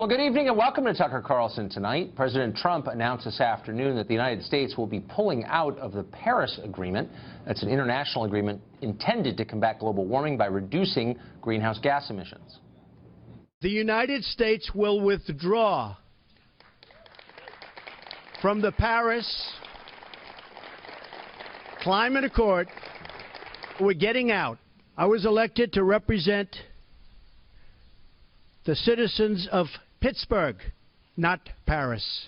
Well, good evening and welcome to Tucker Carlson Tonight. President Trump announced this afternoon that the United States will be pulling out of the Paris Agreement. That's an international agreement intended to combat global warming by reducing greenhouse gas emissions. The United States will withdraw from the Paris Climate Accord. We're getting out. I was elected to represent the citizens of Pittsburgh, not Paris.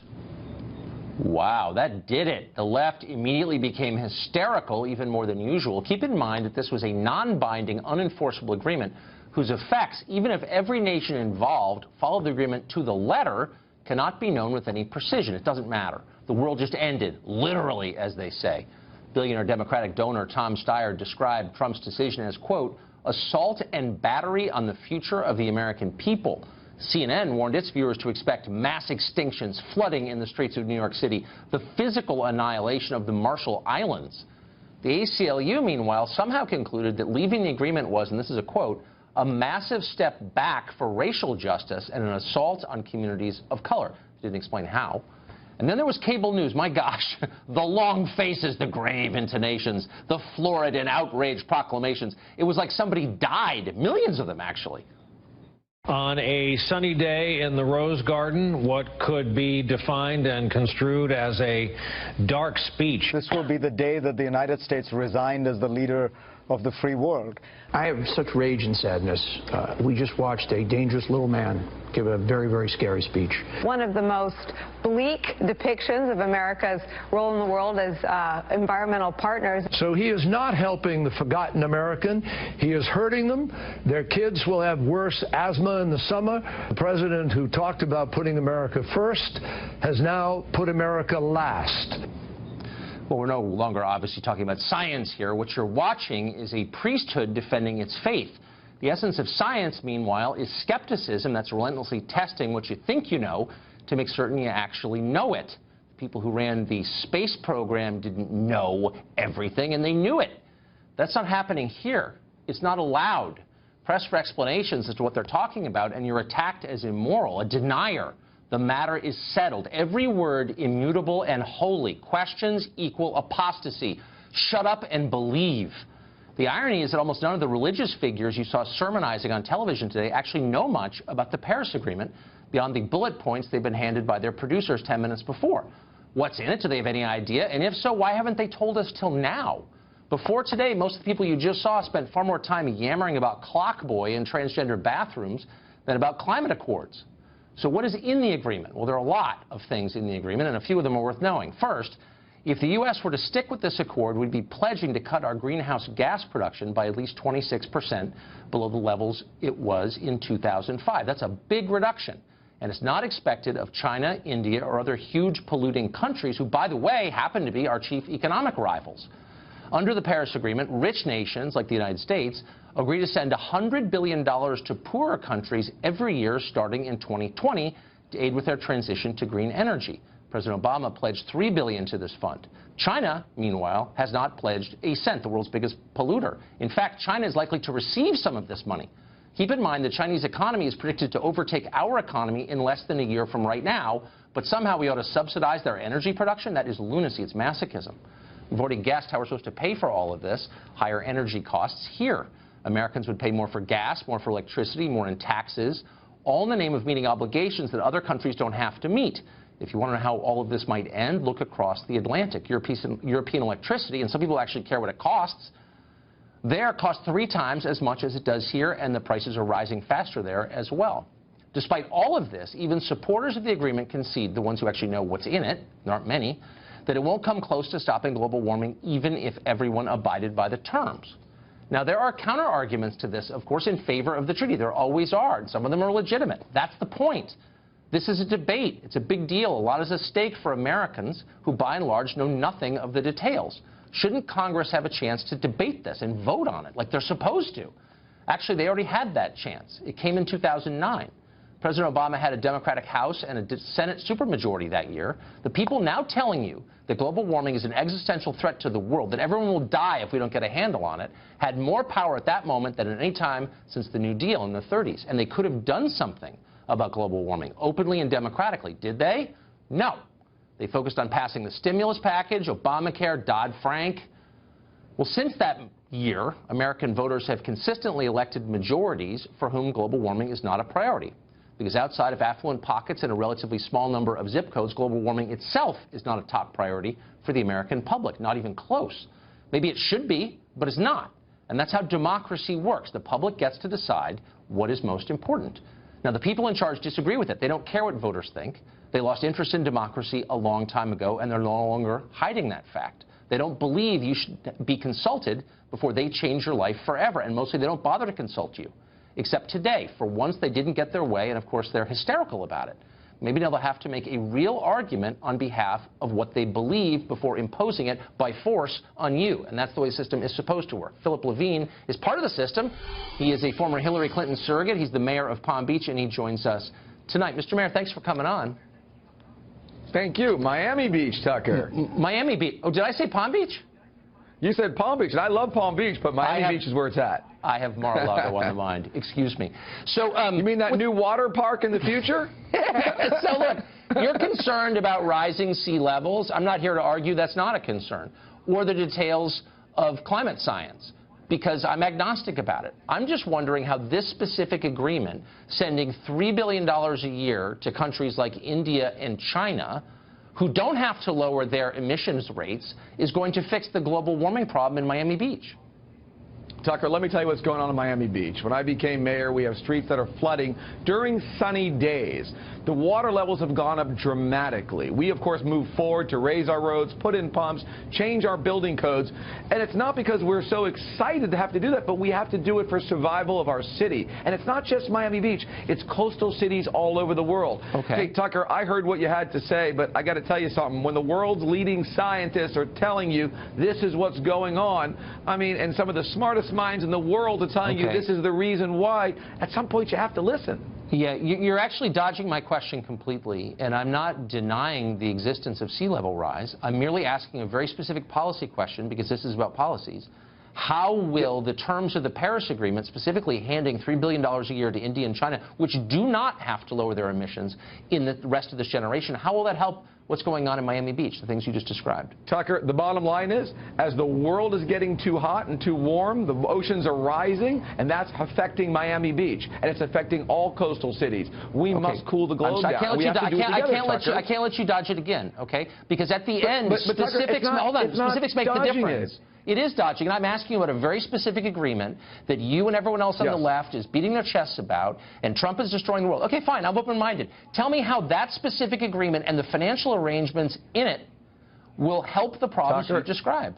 Wow, that did it. The left immediately became hysterical, even more than usual. Keep in mind that this was a non-binding, unenforceable agreement whose effects, even if every nation involved followed the agreement to the letter, cannot be known with any precision. It doesn't matter. The world just ended, literally, as they say. Billionaire Democratic donor Tom Steyer described Trump's decision as, quote, assault and battery on the future of the American people. CNN warned its viewers to expect mass extinctions, flooding in the streets of New York City, the physical annihilation of the Marshall Islands. The ACLU, meanwhile, somehow concluded that leaving the agreement was, and this is a quote, a massive step back for racial justice and an assault on communities of color. Didn't explain how. And then there was cable news. My gosh, the long faces, the grave intonations, the florid and outraged proclamations. It was like somebody died, millions of them, actually. On a sunny day in the Rose Garden, what could be defined and construed as a dark speech. This will be the day that the United States resigned as the leader of the free world. I have such rage and sadness. We just watched a dangerous little man give a very, very scary speech. One of the most bleak depictions of America's role in the world as environmental partners. So he is not helping the forgotten American. He is hurting them. Their kids will have worse asthma in the summer. The president who talked about putting America first has now put America last. Well, we're no longer obviously talking about science here. What you're watching is a priesthood defending its faith. The essence of science, meanwhile, is skepticism that's relentlessly testing what you think you know to make certain you actually know it. The people who ran the space program didn't know everything, and they knew it. That's not happening here. It's not allowed. Press for explanations as to what they're talking about, and you're attacked as immoral, a denier. The matter is settled. Every word immutable and holy. Questions equal apostasy. Shut up and believe. The irony is that almost none of the religious figures you saw sermonizing on television today actually know much about the Paris Agreement beyond the bullet points they've been handed by their producers 10 minutes before. What's in it? Do they have any idea? And if so, why haven't they told us till now? Before today, most of the people you just saw spent far more time yammering about Clockboy and transgender bathrooms than about climate accords. So what is in the agreement? Well, there are a lot of things in the agreement, and a few of them are worth knowing. First, if the U.S. were to stick with this accord, we'd be pledging to cut our greenhouse gas production by at least 26% below the levels it was in 2005. That's a big reduction, and it's not expected of China, India, or other huge polluting countries who, by the way, happen to be our chief economic rivals. Under the Paris Agreement, rich nations like the United States agree to send $100 billion to poorer countries every year starting in 2020 to aid with their transition to green energy. President Obama pledged $3 billion to this fund. China, meanwhile, has not pledged a cent, the world's biggest polluter. In fact, China is likely to receive some of this money. Keep in mind the Chinese economy is predicted to overtake our economy in less than a year from right now, but somehow we ought to subsidize their energy production? That is lunacy. It's masochism. We've already guessed how we're supposed to pay for all of this, higher energy costs here. Americans would pay more for gas, more for electricity, more in taxes, all in the name of meeting obligations that other countries don't have to meet. If you want to know how all of this might end, look across the Atlantic. European electricity, and some people actually care what it costs, there costs 3 times as much as it does here, and the prices are rising faster there as well. Despite all of this, even supporters of the agreement concede, the ones who actually know what's in it, there aren't many, that it won't come close to stopping global warming even if everyone abided by the terms. Now, there are counter-arguments to this, of course, in favor of the treaty. There always are, and some of them are legitimate. That's the point. This is a debate. It's a big deal. A lot is at stake for Americans who, by and large, know nothing of the details. Shouldn't Congress have a chance to debate this and vote on it like they're supposed to? Actually, they already had that chance. It came in 2009. President Obama had a Democratic House and a Senate supermajority that year. The people now telling you that global warming is an existential threat to the world, that everyone will die if we don't get a handle on it, had more power at that moment than at any time since the New Deal in the 30s. And they could have done something about global warming, openly and democratically. Did they? No. They focused on passing the stimulus package, Obamacare, Dodd-Frank. Well, since that year, American voters have consistently elected majorities for whom global warming is not a priority. Because outside of affluent pockets and a relatively small number of zip codes, global warming itself is not a top priority for the American public, not even close. Maybe it should be, but it's not. And that's how democracy works. The public gets to decide what is most important. Now, the people in charge disagree with it. They don't care what voters think. They lost interest in democracy a long time ago, and they're no longer hiding that fact. They don't believe you should be consulted before they change your life forever, and mostly they don't bother to consult you. Except today, for once they didn't get their way, and of course they're hysterical about it. Maybe now they'll have to make a real argument on behalf of what they believe before imposing it by force on you. And that's the way the system is supposed to work. Philip Levine is part of the system. He is a former Hillary Clinton surrogate. He's the mayor of Palm Beach, and he joins us tonight. Mr. Mayor, thanks for coming on. Thank you. Miami Beach, Tucker. Miami Beach. Oh, did I say Palm Beach? You said Palm Beach, and I love Palm Beach, but Miami Beach is where it's at. I have Mar-a-Lago on the mind. Excuse me. So, you mean that new water park in the future? So, look, you're concerned about rising sea levels. I'm not here to argue that's not a concern. Or the details of climate science, because I'm agnostic about it. I'm just wondering how this specific agreement, sending $3 billion a year to countries like India and China, who don't have to lower their emissions rates, is going to fix the global warming problem in Miami Beach. Tucker, let me tell you what's going on in Miami Beach. When I became mayor, we have streets that are flooding during sunny days. The water levels have gone up dramatically. We, of course, moved forward to raise our roads, put in pumps, change our building codes. And it's not because we're so excited to have to do that, but we have to do it for survival of our city. And it's not just Miami Beach. It's coastal cities all over the world. Okay. Hey, Tucker, I heard what you had to say, but I got to tell you something. When the world's leading scientists are telling you this is what's going on, I mean, and some of the smartest minds in the world are telling you this is the reason why, at some point you have to listen. Yeah, you're actually dodging my question completely, and I'm not denying the existence of sea level rise. I'm merely asking a very specific policy question, because this is about policies. How will the terms of the Paris Agreement, specifically handing $3 billion a year to India and China, which do not have to lower their emissions in the rest of this generation, how will that help what's going on in Miami Beach, the things you just described? Tucker, the bottom line is, as the world is getting too hot and too warm, the oceans are rising, and that's affecting Miami Beach, and it's affecting all coastal cities. We must cool the globe down. I can't let you dodge it again, okay? Because at the end, specifics make the difference. It is dodging, and I'm asking you about a very specific agreement that you and everyone else on the left is beating their chests about, and Trump is destroying the world. Okay, fine, I'm open-minded. Tell me how that specific agreement and the financial arrangements in it will help the problems you describe.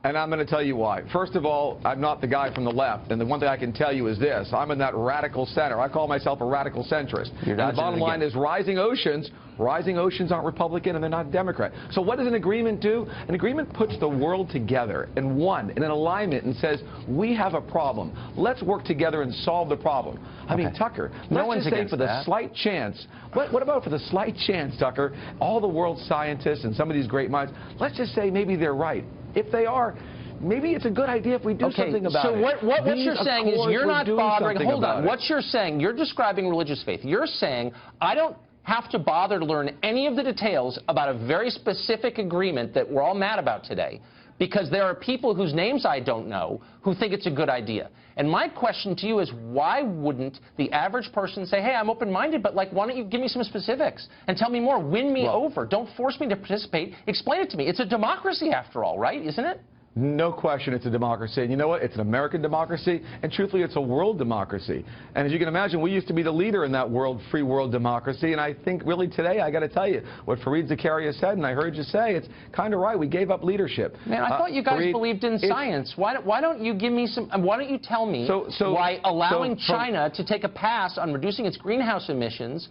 And I'm going to tell you why. First of all, I'm not the guy from the left, and the one thing I can tell you is this. I'm in that radical center. I call myself a radical centrist. And the bottom line is rising oceans aren't Republican and they're not Democrat. So what does an agreement do? An agreement puts the world together in an alignment, and says, we have a problem. Let's work together and solve the problem. I mean, Tucker, let's just say for the slight chance, what about for the slight chance, Tucker, all the world's scientists and some of these great minds, let's just say maybe they're right. If they are, maybe it's a good idea if we do something about it. So what you're saying is you're not bothering. Hold on. What you're saying, you're describing religious faith. You're saying I don't have to bother to learn any of the details about a very specific agreement that we're all mad about today, because there are people whose names I don't know who think it's a good idea. And my question to you is, why wouldn't the average person say, hey, I'm open-minded, but like, why don't you give me some specifics and tell me more, win me over, don't force me to participate, explain it to me. It's a democracy after all, right? Isn't it? No question it's a democracy. And you know what? It's an American democracy, and truthfully, it's a world democracy. And as you can imagine, we used to be the leader in that free world democracy, and I think really today, I got to tell you, what Fareed Zakaria said, and I heard you say, it's kind of right. We gave up leadership. Man, I thought you guys believed in science. Why don't you give me some, why don't you tell me why allowing China to take a pass on reducing its greenhouse emissions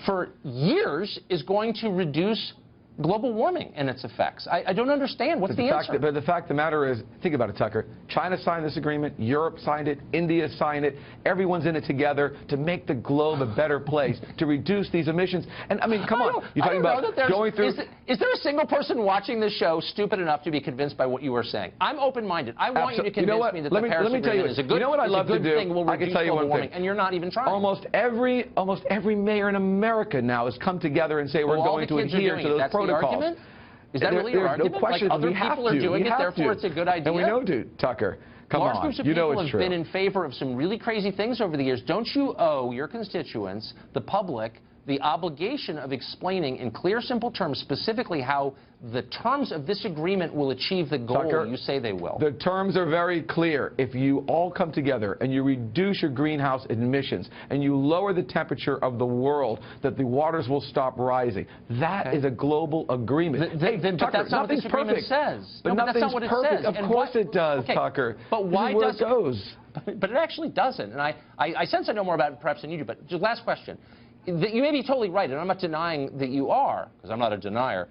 for years is going to reduce global warming and its effects. I don't understand. What's the answer? But the fact of the matter is, think about it, Tucker. China signed this agreement. Europe signed it. India signed it. Everyone's in it together to make the globe a better place, to reduce these emissions. And, I mean, come on. You're talking about going through... Is there a single person watching this show stupid enough to be convinced by what you are saying? I'm open-minded. I want you to convince me that the Paris Agreement is a good thing, will reduce global warming, and you're not even trying. Almost every mayor in America now has come together and say we're going to adhere to those protocols. Is that really your argument? No question. Like other people are doing it, therefore it's a good idea? And we know, Tucker. Come on. Large groups of people have been in favor of some really crazy things over the years. Don't you owe your constituents, the public, the obligation of explaining in clear, simple terms specifically how the terms of this agreement will achieve the goal Tucker, you say they will? The terms are very clear. If you all come together and you reduce your greenhouse emissions and you lower the temperature of the world, that the waters will stop rising. That is a global agreement. But that's not what this agreement says. But that's not what it says. Of course it does, Tucker. But why does it goes? But it actually doesn't. And I sense I know more about it perhaps than you do. But just last question. You may be totally right, and I'm not denying that you are, because I'm not a denier.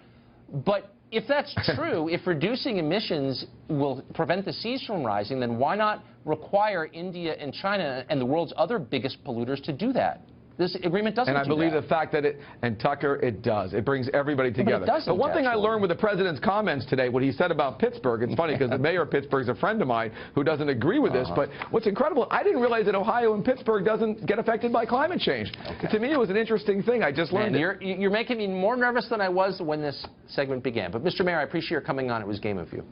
But if that's true, if reducing emissions will prevent the seas from rising, then why not require India and China and the world's other biggest polluters to do that? This agreement doesn't do that. And I believe the fact that Tucker, it does. It brings everybody together. But one thing I learned with the president's comments today, what he said about Pittsburgh, it's funny because the mayor of Pittsburgh is a friend of mine who doesn't agree with this, but what's incredible, I didn't realize that Ohio and Pittsburgh doesn't get affected by climate change. To me, it was an interesting thing. I just learned it. You're making me more nervous than I was when this segment began. But, Mr. Mayor, I appreciate your coming on. It was game of you.